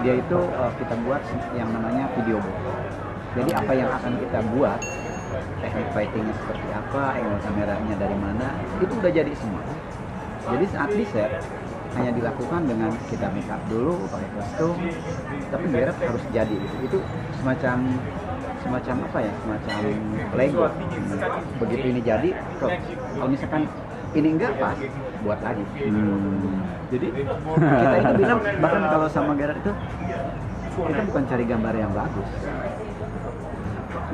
dia itu kita buat yang namanya video board. Jadi apa yang akan kita buat, teknik fightingnya seperti apa, angle kameranya dari mana, itu udah jadi semua. Jadi saat di set hanya dilakukan dengan kita make up dulu pakai kostum, tapi Gareth harus jadi gitu. Itu semacam apa ya, semacam Lego. Begitu ini jadi, kalau misalkan ini enggak pas, buat lagi. Jadi kita itu bilang, bahkan kalau sama Gareth itu kita bukan cari gambar yang bagus,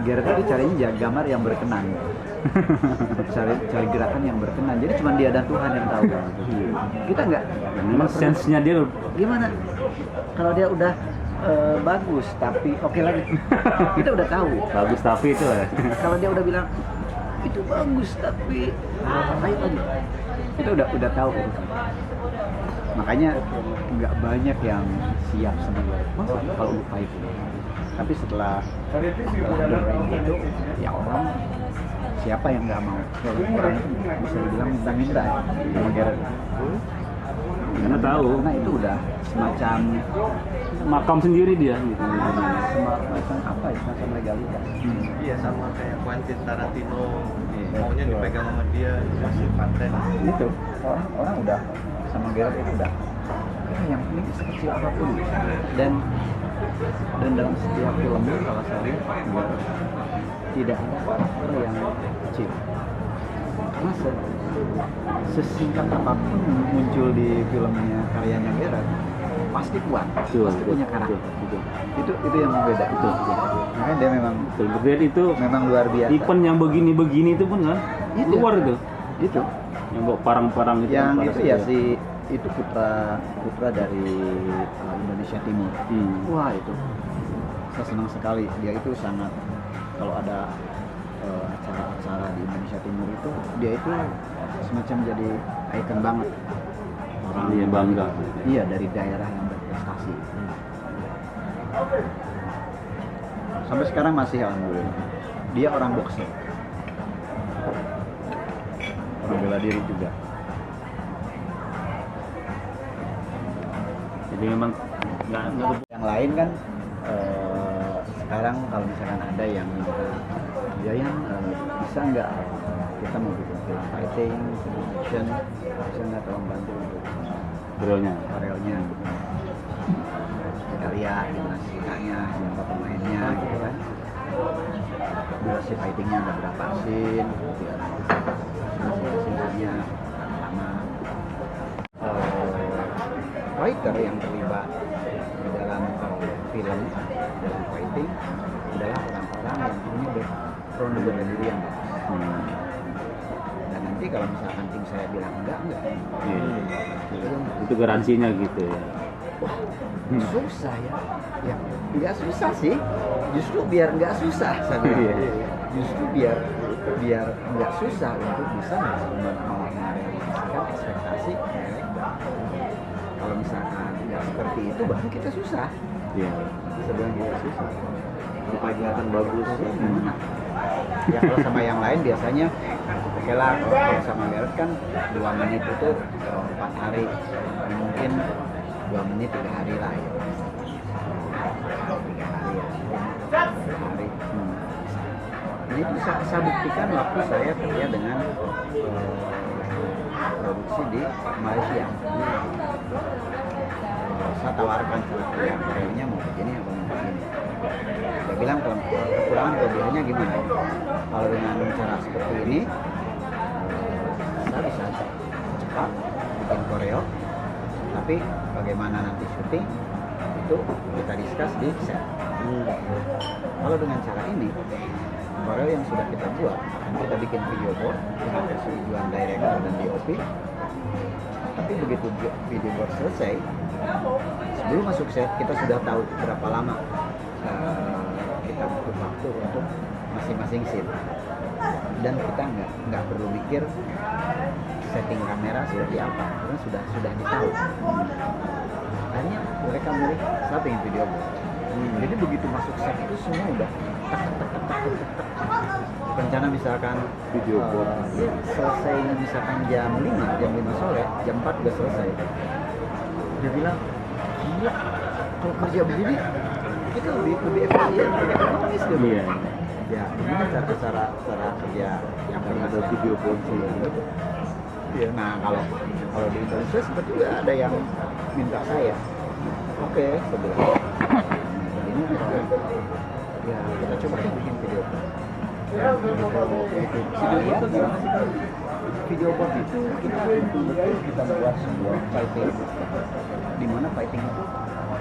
Gareth itu carinya gambar yang berkenan. cari gerakan yang berkenan. Jadi cuma dia dan Tuhan yang tahu. Kita enggak. Memang sense-nya dia Gimana? Kalau dia udah bagus tapi oke lagi, kita udah tahu. bagus tapi itu ya. Kalau dia udah bilang itu bagus tapi ayo lagi, kita udah tahu itu. Makanya nggak banyak yang siap sama Gareth kalau lupa itu. Tapi setelah itu ya orang siapa yang nggak mau, orang itu bisa dibilang minta-minta ya sama Gareth. Karena tahu, karena itu udah semacam makam sendiri dia gitu. semacam apa ya, semacam legalitas. Iya, sama kayak Quentin Tarantino, maunya dipegang sama dia, masih paten. Itu orang udah sama Gareth itu udah yang ini sekecil apapun. Dan dalam setiap film kalau saya lihat tidak ada karakter yang kecil, karena sesingkat apapun muncul di filmnya karyanya Gareth pasti kuat, pasti punya karakter. Itu yang beda itu. Makanya dia memang Gareth itu memang luar biasa. event yang begini itu pun kan Itu. luar itu. Itu Yang bawa parang-parang itu. yang parang itu ya itu putra dari Indonesia Timur. Wah, itu saya senang sekali. Dia itu sangat, kalau ada acara-acara di Indonesia Timur itu, dia itu semacam jadi ikon banget. orang yang bangga. Iya, dari daerah yang berprestasi. Sampai sekarang masih, alhamdulillah. Dia orang boxing, orang bela diri juga. Jadi memang nggak Yang lain kan sekarang kalau misalkan ada yang minta, Yayan bisa nggak kita mau bikin film fighting, film action, bisa nggak tolong bantu untuk beliaunya. karyanya, kita lihat gimana ceritanya, siapa pemainnya gitu kan, durasi fightingnya ada berapa scene, kemudian durasinya lama. Fighter yang terlibat di dalam film, dalam fighting adalah orang-orang yang punya background bela diri yang bagus. Dan nanti kalau misalkan tim saya bilang enggak, Itu garansinya gitu ya. wah susah ya. Ya nggak susah sih, justru biar nggak susah saya bilang. Justru biar nggak susah untuk bisa merealisasikan ekspektasi mereka. Kalau misalkan nggak seperti itu, baru kita susah. Iya. Sebelum kita susah, Supaya kelihatan bagus. gimana? Ya kalau sama yang lain biasanya, oke lah, kalau sama Gareth kan 2 menit itu 4 hari, ya mungkin 2 menit 3 hari lah ya. 3 hari ya, 3 hari. Ini bisa saya buktikan waktu saya kerja dengan produksi di Malaysia. Saya tawarkan yang karyanya mau begini apa mau begini. Saya bilang kekurangan kelebihannya gimana? Kalau dengan cara seperti ini, saya bisa cepat bikin koreo, tapi bagaimana nanti syuting itu kita discuss di set. Kalau dengan cara ini, koreo yang sudah kita buat, kita bikin video board dengan persetujuan director dan DOP. Tapi begitu video board selesai, sebelum masuk set kita sudah tahu berapa lama kita butuh waktu untuk masing-masing scene, dan kita nggak perlu mikir setting kamera seperti apa, karena sudah ditahu. Akhirnya mereka milih saya pengen video board. Jadi begitu masuk set itu semua udah rencana misalkan Video board. selesainya misalkan jam 5 sore, jam 4 udah selesai. Dia bilang, gila, kalau kerja begini kita lebih efisien, lebih ekonomis gitu. Iya. Ya ini cara kerja yang Ada video board sih. Iya, nah kalau di Indonesia sempat juga ada yang minta saya, oke, sebenarnya ini ya kita coba deh bikin video. Ya, video board gimana sih kan? Video board itu kita betul-betul kita buat sebuah fighting, di mana fighting itu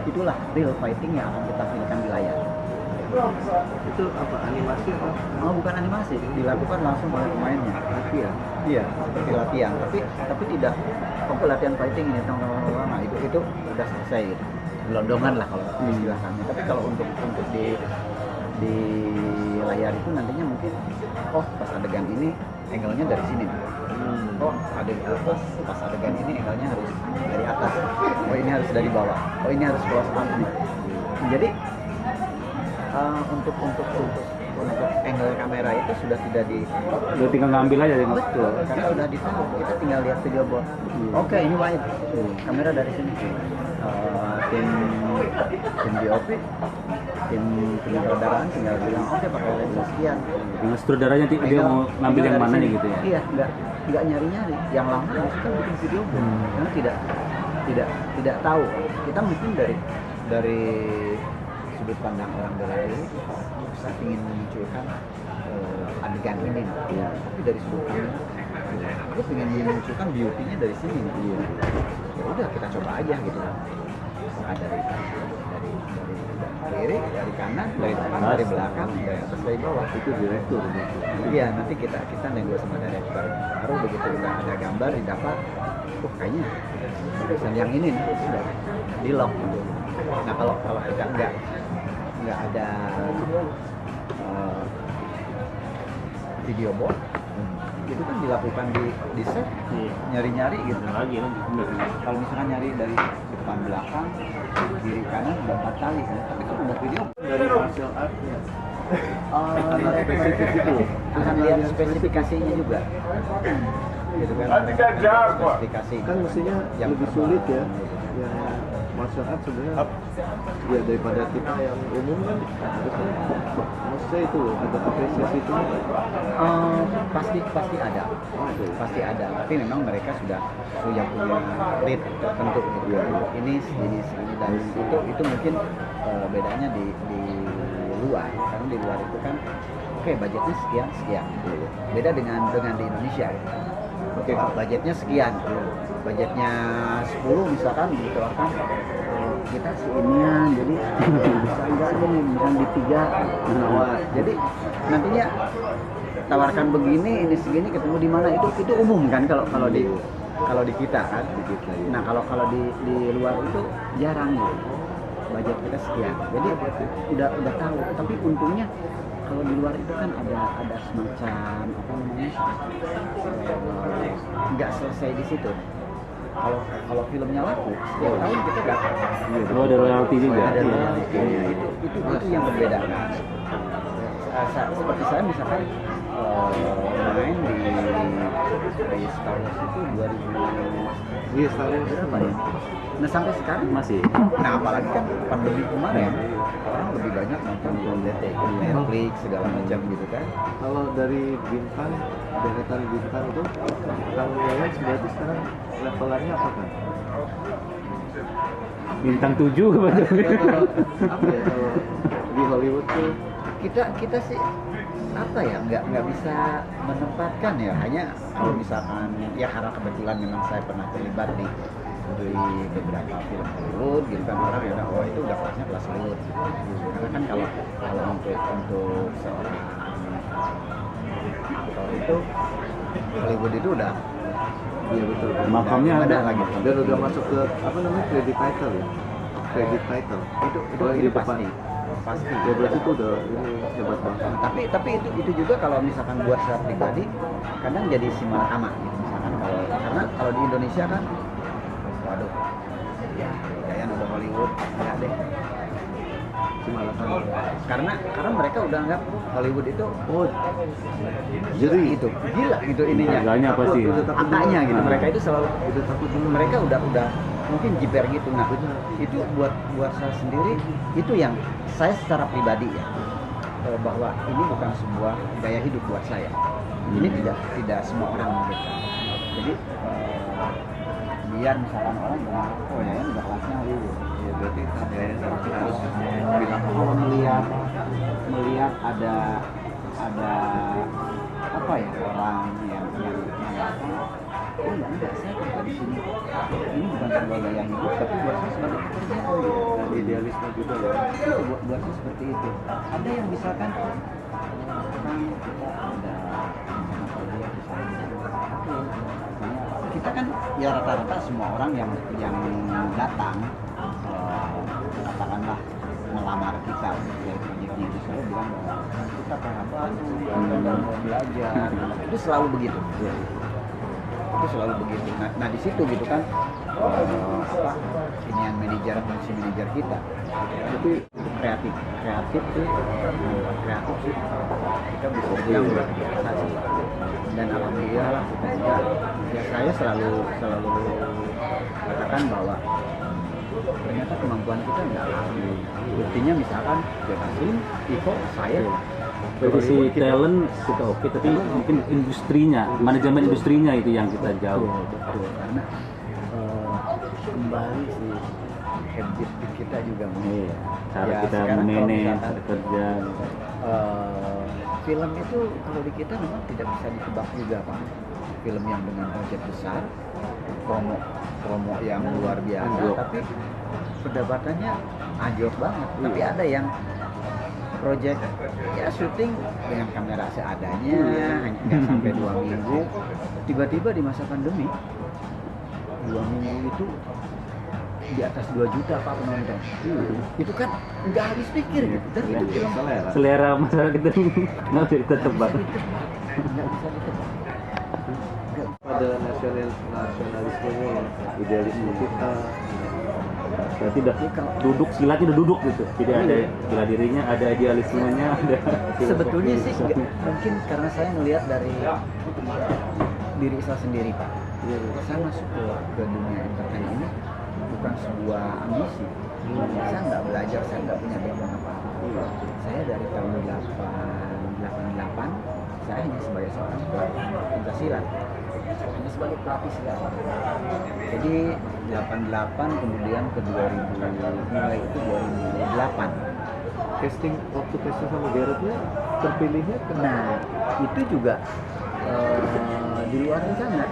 itulah real fighting yang akan kita tampilkan di layar. Itu apa, animasi atau? Oh, bukan animasi, dilakukan langsung oleh pemainnya. Latihan? Iya, seperti latihan, tapi tidak oke latihan fighting ini nah itu udah selesai gitu. Gelondongan lah kalau istilah kami. Tapi kalau untuk di layar itu nantinya mungkin pas adegan ini angle-nya dari sini. Pas adegan ini angle-nya harus dari atas. Oh, ini harus dari bawah. Oh, ini harus close up nih. Jadi untuk angle kamera itu sudah tidak di Udah tinggal ngambil aja. betul karena udah ditahu, kita tinggal lihat video board. Oke, ini wide kamera dari sini. Tim DOP, tim penyutradaraan tinggal bilang oke pakai lensa sekian. Dengan sutradaranya dia mau ngambil yang mana nih gitu ya. Iya, nggak nyari-nyari. Yang lama harus kan bikin video board karena tidak tahu. Kita mungkin dari sudut pandang orang bela diri saya ingin memunculkan adegan ini, tapi dari sudut pandang aku ingin memunculkan beauty-nya dari sini. Ya udah kita coba aja gitu. Dari kiri, dari kanan, dari depan, dari belakang, dari atas, dari bawah. Itu direktur. Iya, nanti kita nego sama direktur. Baru begitu udah ada gambar didapat, kayaknya tulisan yang ini nih sudah di lock gitu. Nah kalau kita nggak ada video board, itu kan dilakukan di set, nyari-nyari gitu. Lagi Kalau misalkan nyari dari depan belakang, kiri kanan udah 4 kali kan, tapi kalau udah video Dari martial art-nya? spesifik itu akan lihat spesifikasinya juga gitu kan, mereka spesifikasi Kan mestinya yang lebih sulit ya. Yang martial art sebenarnya ya daripada kita yang umum kan harusnya maksudnya itu loh, ada apresiasi itu. pasti ada, pasti ada, tapi memang mereka sudah punya rate tertentu gitu ya, untuk ini dan itu mungkin bedanya di luar, karena di luar itu kan oke, budgetnya sekian beda dengan di Indonesia. Oke, budgetnya sekian, budgetnya 10 misalkan dikeluarkan kita seinian, jadi bisa enggak nih misalkan di 3 jadi nantinya tawarkan begini, ini segini, ketemu di mana, itu umum kan kalau di kita kan. Nah kalau di luar itu jarang gitu, budget kita sekian, jadi udah tahu. Tapi untungnya kalau di luar itu kan ada semacam apa namanya, nggak selesai di situ. Kalau filmnya laku, setiap tahun kita dapat. Oh, ada royalti juga. Ada royalti. Itu yang membedakan. Seperti saya misalkan main di Star Wars itu 2000. Iya, Star Wars Berapa ya? Nah sampai sekarang Masih. Nah apalagi kan pandemi kemarin orang lebih banyak nonton di OTT, Netflix segala macam gitu kan. Kalau dari bintang, deretan bintang itu Kang Yayan berarti sekarang levelannya apa kan? Bintang 7 kebetulan. Apa ya kalau di Hollywood tuh? Kita sih apa ya, nggak bisa menempatkan ya, hanya kalau misalkan ya karena kebetulan memang saya pernah terlibat di beberapa film Hollywood gitu kan, orang ya oh itu udah kelasnya kelas Hollywood gitu. Karena kan kalau untuk seorang aktor itu Hollywood itu udah Iya betul. Makamnya ada ada lagi. Dan udah masuk ke apa namanya, credit title ya? Credit title. Itu Oh, itu di depan. pasti. Ya berarti itu udah ini hebat banget. Tapi itu juga kalau misalkan buat saya pribadi kadang jadi simalakama gitu. Misalkan karena kalau di Indonesia kan waduh ya Yayan udah Hollywood enggak deh, Simalakama. karena mereka udah anggap Hollywood itu Oh, jadi itu gila gitu ininya, Harganya pasti. Udah takut angkanya gitu, Nah. mereka itu selalu udah takut dulu. mereka udah mungkin jiper gitu. Nah itu buat saya sendiri itu yang saya secara pribadi ya, bahwa ini bukan sebuah gaya hidup buat saya. Ini tidak semua orang memberikan. Jadi biar misalkan orang bilang, oh ya udah kelasnya ya berarti harus bilang, kalau melihat ada apa ya, orang yang oh ya enggak, saya kerja di sini ini bukan sebuah gaya hidup, tapi buat saya sebagai pekerjaan gitu. Dan idealisme juga ya. Itu buat saya seperti itu. Ada yang misalkan orang kita ada rencana kerja misalnya, kita kan ya rata-rata semua orang yang datang katakanlah melamar kita ya proyeknya itu, saya bilang kita pengen mau belajar, itu selalu begitu. Itu selalu begitu. Nah di situ gitu kan inian manajer, fungsi manajer kita itu kreatif sih, kita bisa bilang luar biasa sih. Dan alhamdulillah lah kita juga, ya saya selalu katakan bahwa ternyata kemampuan kita enggak lalu. Buktinya misalkan Taslim, Ivo, saya Dari si talent kita oke, tapi mungkin industrinya, manajemen industrinya itu yang kita jauh. Betul. Karena kembali sih habit kita juga Iya, cara ya, kita sekarang kalau manage misalkan, kerja. film itu kalau di kita memang tidak bisa ditebak juga Pak. Film yang dengan budget besar, promo yang luar biasa, Anjlok. tapi pendapatannya anjlok banget. Tapi ada yang project ya syuting dengan kamera seadanya, hanya nggak sampai 2 minggu, tiba-tiba di masa pandemi 2 minggu itu di atas 2 juta Pak penonton. Itu kan nggak habis pikir gitu. Dan itu film Selera masyarakat itu nggak bisa kita tebak. nggak bisa ditebak. Pada nasionalismenya ya, idealisme kita. Berarti udah duduk, silatnya udah duduk gitu. Tidak ada bela dirinya, ada idealismenya, ada. Sebetulnya sih mungkin karena saya melihat dari diri saya sendiri Pak. Saya masuk ke dunia entertain ini bukan sebuah ambisi. Saya nggak belajar, saya nggak punya background apa-apa. Saya dari tahun 88 saya hanya sebagai seorang pelatih pencaksilat, hanya sebagai pelatih silat. Jadi 88 kemudian ke 2000, mulai itu 2008. Waktu casting sama Gareth-nya terpilihnya Nah itu juga di luar rencana,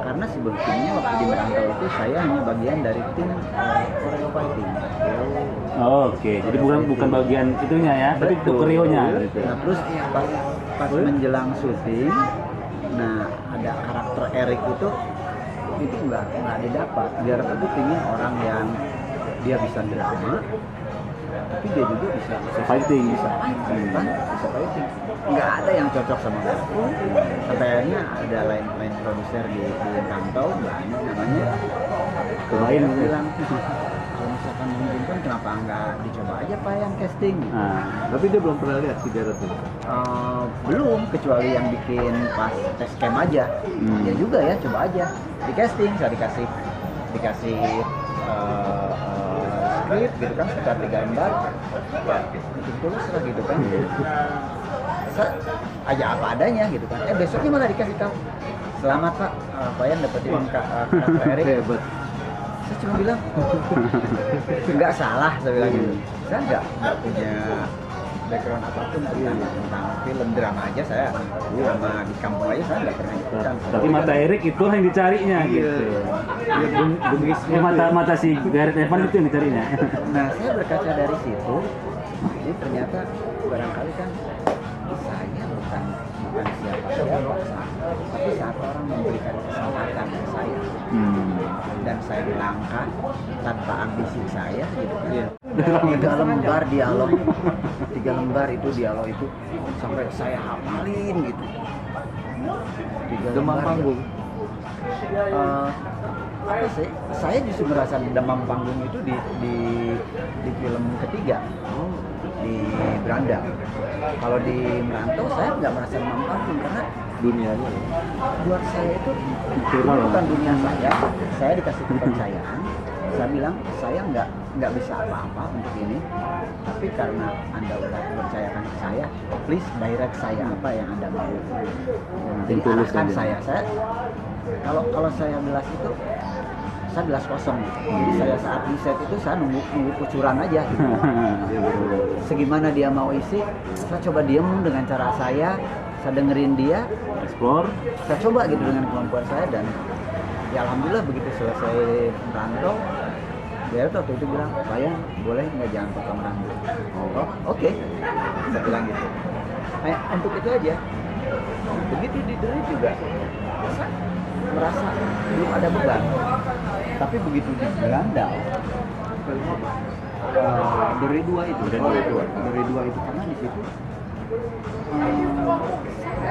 karena sebetulnya waktu di merantau itu saya hanya bagian dari tim choreo fighting. Oh, oke, jadi bukan bagian itunya ya, tapi itu koreonya gitu. Nah terus pas menjelang syuting, nah ada karakter Eric itu nggak didapat. Biar aku pingin orang yang dia bisa drama, tapi dia juga bisa Fighting. bisa fighting. Nggak ada yang cocok sama aku. Sampai akhirnya ada lain produser di Rantau banyak namanya. Kemarin bilang kalau misalkan memungkinkan kenapa nggak dicoba aja Pak yang casting? Nah, tapi dia belum pernah lihat si Gareth itu. Belum, kecuali yang bikin pas tes cam aja. Dia juga ya coba aja di casting, saya dikasih skrip gitu kan, sekitar 3 lembar ya bikin tulus lah gitu kan. Saya aja apa adanya gitu kan. Besoknya malah dikasih tahu, selamat Pak, Payan dapetin karakter Eric. Hebat. Saya cuma bilang nggak salah, saya bilang gitu. Saya nggak punya background apapun tentang film drama aja. Saya drama di kampung aja saya nggak pernah ikutan. tapi mata Erik itu yang dicarinya gitu. Bungisnya Mata si Gareth Evans itu yang dicarinya. Nah saya berkaca dari situ, jadi ternyata barangkali kan saya bukan siapa-siapa, tapi saat orang memberikan kesempatan ke saya dan saya melangkah tanpa ambisi saya gitu kan. 3 lembar dialog, 3 lembar itu dialog itu sampai saya hafalin gitu. 3 demam lembar panggung. apa sih? Saya justru merasa demam panggung itu di film ketiga, di Beranda. Kalau di Merantau saya nggak merasa demam panggung karena Dunianya ya. buat saya itu Viral. bukan dunia saya dikasih kepercayaan Saya bilang saya nggak bisa apa-apa untuk ini, tapi karena Anda udah percayakan ke saya, please direct saya apa yang Anda mau. Jadi Tulus arahkan aja. saya kalau saya bilas itu saya bilas kosong. Jadi saya saat di set itu saya nunggu kucuran aja gitu. Iya betul. Segimana dia mau isi, saya coba diem dengan cara saya dengerin dia, Explore. saya coba gitu dengan kemampuan saya, dan ya alhamdulillah begitu selesai merantau, dia waktu itu bilang, Bayang boleh nggak jangan potong rambut? Oh oke. Saya bilang gitu. Untuk itu aja. Begitu di Deri juga, saya merasa belum ada beban. Tapi begitu di Belanda, Deri 2 itu, Deri 2 itu karena di situ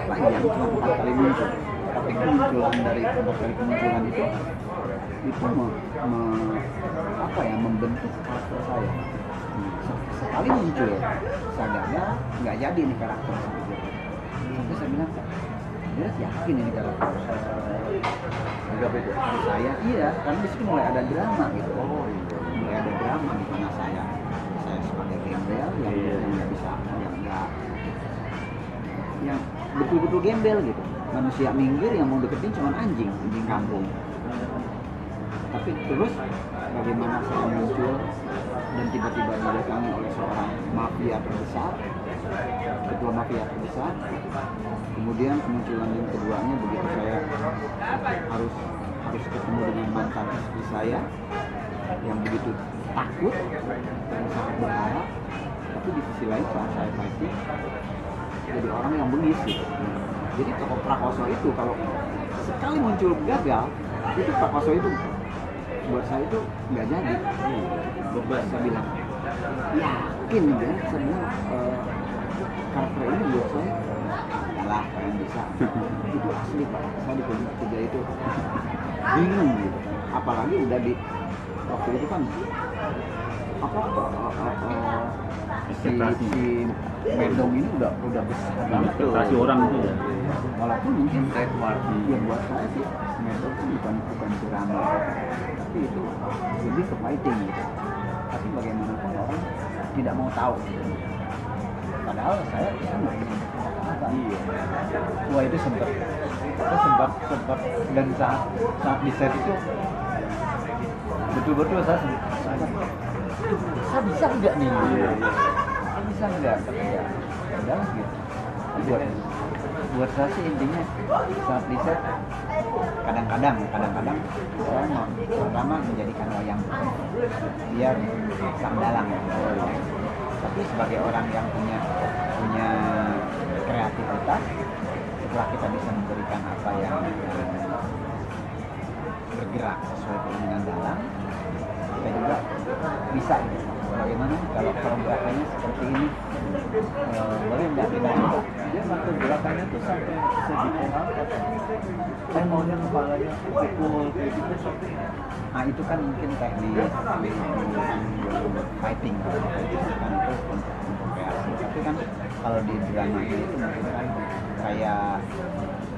panjang cuma 4 kali muncul, tapi kemunculan dari 4 kali kemunculan itu membentuk karakter saya. Sekali muncul saya gagal, nggak jadi nih karakter sampai saya bilang, dia yakin ini karakter agak beda dari saya. Iya, karena di situ mulai ada drama gitu. Mulai ada drama di mana saya sebagai gembel yang nggak bisa, yang betul-betul gembel gitu, manusia minggir yang mau deketin cuma anjing kampung. Tapi terus bagaimana saya muncul dan tiba-tiba didatangi oleh seorang mafia terbesar, ketua mafia terbesar. Kemudian kemunculan yang keduanya begitu saya harus ketemu dengan mantan istri saya yang begitu takut dan sangat berharap, tapi di sisi lain saat saya fighting jadi orang yang bengis gitu. Jadi tokoh Prakoso itu kalau sekali muncul gagal, itu Prakoso itu buat saya itu nggak jadi. Saya bilang yakin ya, saya bilang karakter ini buat saya kalah, kalian bisa. Itu asli Pak, saya di kerja itu bingung gitu. Apalagi udah di waktu itu kan si Mendong ini udah besar banget. Ekspektasi orang itu ya. Walaupun mungkin trademark yang buat saya sih Mendong itu bukan drama, tapi itu lebih ke fighting gitu. Tapi bagaimanapun orang tidak mau tahu gitu. Padahal saya nggak ingin apa. Wah itu sempat dan saat di set itu betul-betul saya bisa enggak nih? Saya bisa enggak? Tapi ya udahlah gitu. Buat saya sih intinya saat di set kadang-kadang saya mau pertama menjadikan wayang biar sang dalang ya. Tapi sebagai orang yang punya kreativitas, setelah kita bisa memberikan apa yang bergerak sesuai keinginan dalang, kita juga bisa gitu. Bagaimana kalau gerakannya seperti ini, boleh nggak kita coba? Dia waktu gerakannya tuh sampai sedetail apa? Saya maunya kepalanya pukul gitu. Nah itu kan mungkin teknik di fighting kan itu untuk kreasi. Tapi kan kalau di drama itu mungkin kan kayak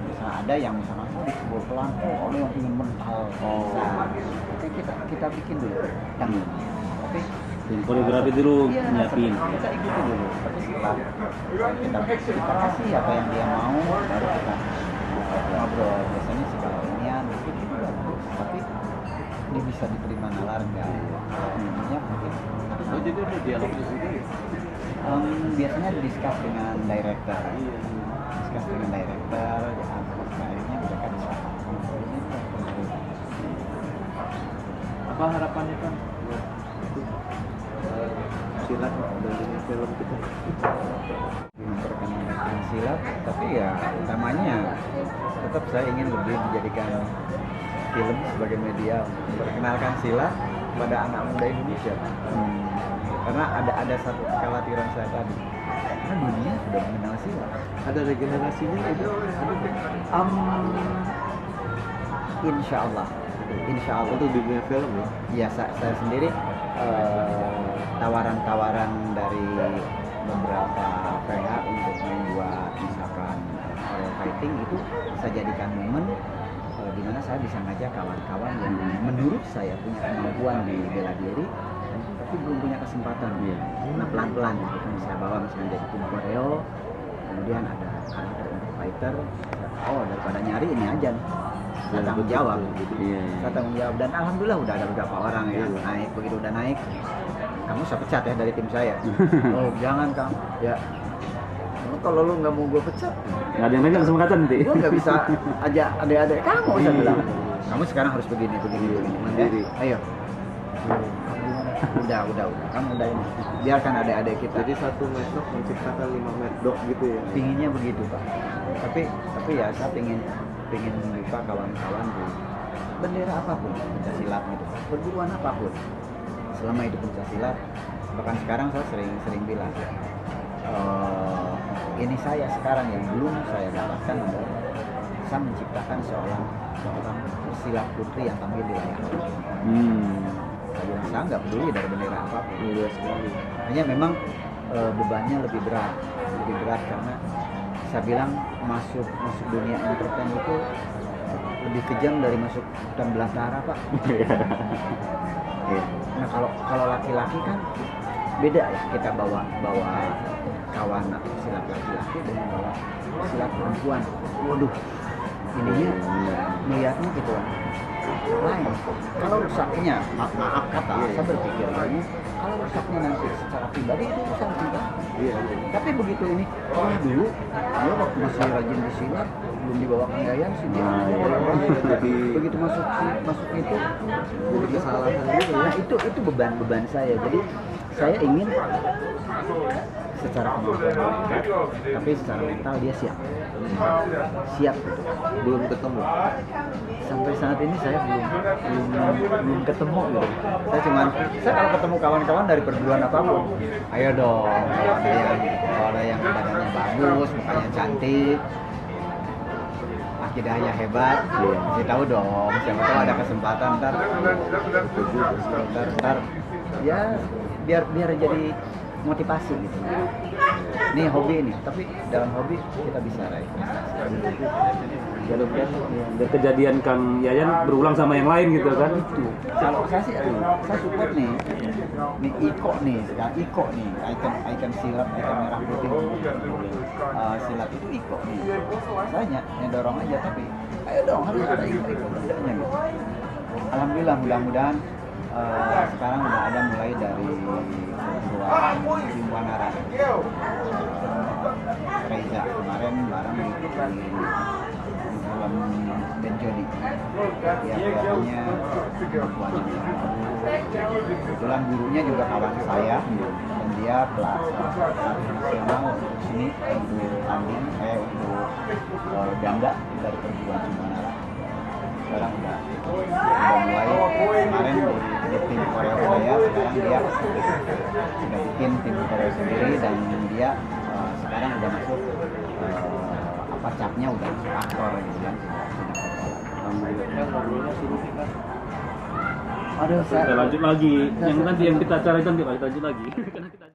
misalnya ada yang misalnya dikebul pelan, ada yang ingin mental. Oke kita bikin dulu yang tapi koreografi dulu iya, nyiapin. kita ikuti dulu. Tapi setelah kita kasih apa yang dia mau, baru kita ngobrol. Biasanya sih kalau inian mungkin itu bagus, tapi ini bisa diterima nalar nggak? Ininya mungkin. Jadi udah dialog di situ ya? Biasanya discuss dengan director. Discuss dengan director, ya akhirnya mereka bisa. Apa harapannya kan buat itu silat dari film kita? Memperkenalkan silat, tapi ya utamanya tetap saya ingin lebih dijadikan film sebagai media untuk memperkenalkan silat pada anak muda Indonesia. Karena ada satu kekhawatiran saya tadi, karena dunia sudah mengenal silat. Ada regenerasinya itu? Insya Allah Untuk dunia film ya? ya saya sendiri tawaran-tawaran dari beberapa pihak untuk membuat misalkan fighting itu saya jadikan momen di mana saya bisa ngajak kawan-kawan yang menurut saya punya kemampuan di bela diri tapi belum punya kesempatan. Nah pelan-pelan gitu kan saya bawa misalnya dari tim koreo, kemudian ada karakter untuk fighter. Oh daripada nyari ini aja nih, saya tanggung jawab. Saya tanggung jawab dan alhamdulillah udah ada beberapa orang yang naik. Begitu udah naik, kamu saya pecat ya dari tim saya. Oh jangan kamu ya. Kalau lu nggak mau gue pecat, nggak ada yang pegang kesempatan nanti. gue nggak bisa aja adik-adik kamu saya bilang. Kamu sekarang harus begini. Mandiri. Ayo. Udah. Kamu udah ini. Biarkan adik-adik kita. Jadi satu medok menciptakan 5 medok gitu ya. Pinginnya begitu Pak. Tapi ya saya pingin membuka kawan-kawan di bendera apapun, pencaksilat gitu. Perguruan apapun. Selama itu pencaksilat, bahkan sekarang saya sering bilang. Ini saya sekarang yang belum saya dapatkan adalah saya menciptakan seorang pesilat putri yang tampil di layar. Saya nggak peduli dari bendera apapun. Mulia sekali. Hanya memang bebannya lebih berat karena saya bilang masuk dunia entertain itu lebih kejam dari masuk hutan belantara Pak. Nah kalau laki-laki kan beda ya, kita bawa kawan atau silat laki-laki dengan bawa silat perempuan. Waduh, ininya melihatnya gitu kan lain. Kalau rusaknya, maaf kata, saya berpikir lagi, kalau rusaknya nanti secara pribadi itu urusan kita. Tapi begitu ini, dulu dia waktu masih rajin di silat, belum dibawa ke Yayan sih dia. Begitu masuk itu, Jadi kesalahan gitu ya. nah itu beban saya. Jadi saya ingin secara kemampuan meningkat, tapi secara mental dia siap gitu. Belum ketemu. Sampai saat ini saya belum ketemu gitu. Saya kalau ketemu kawan-kawan dari perguruan apapun, ayo dong, kalau ada yang badannya bagus, mukanya cantik, akidahnya hebat, kasih tahu dong. Siapa tahu ada kesempatan ntar ya biar jadi motivasi gitu. Ini hobi nih, tapi dalam hobi kita bisa raih prestasi. Biar kejadian Kang Yayan berulang sama yang lain gitu kan. Kalau saya sih, saya support nih Iko nih, ikon silat, ikon merah putih silat itu Iko nih. Saya dorong aja, tapi ayo dong harus ada Iko mudanya gitu. Alhamdulillah mudah-mudahan sekarang udah ada mulai dari perguruan Simwanara. Reza kemarin bareng di film Benjodi. Ya kelihatannya kebetulan gurunya juga kawan saya dan dia pelatih nasional untuk sini untuk tanding untuk ganda dari perguruan Simwanara. Sekarang udah mulai kemarin di tim koreo saya, sekarang dia sudah bikin tim koreo sendiri dan dia sekarang udah masuk capnya udah masuk aktor gitu kan. Aduh, kita lanjut lagi. Yang nanti yang kita cari nanti lanjut lagi. Karena kita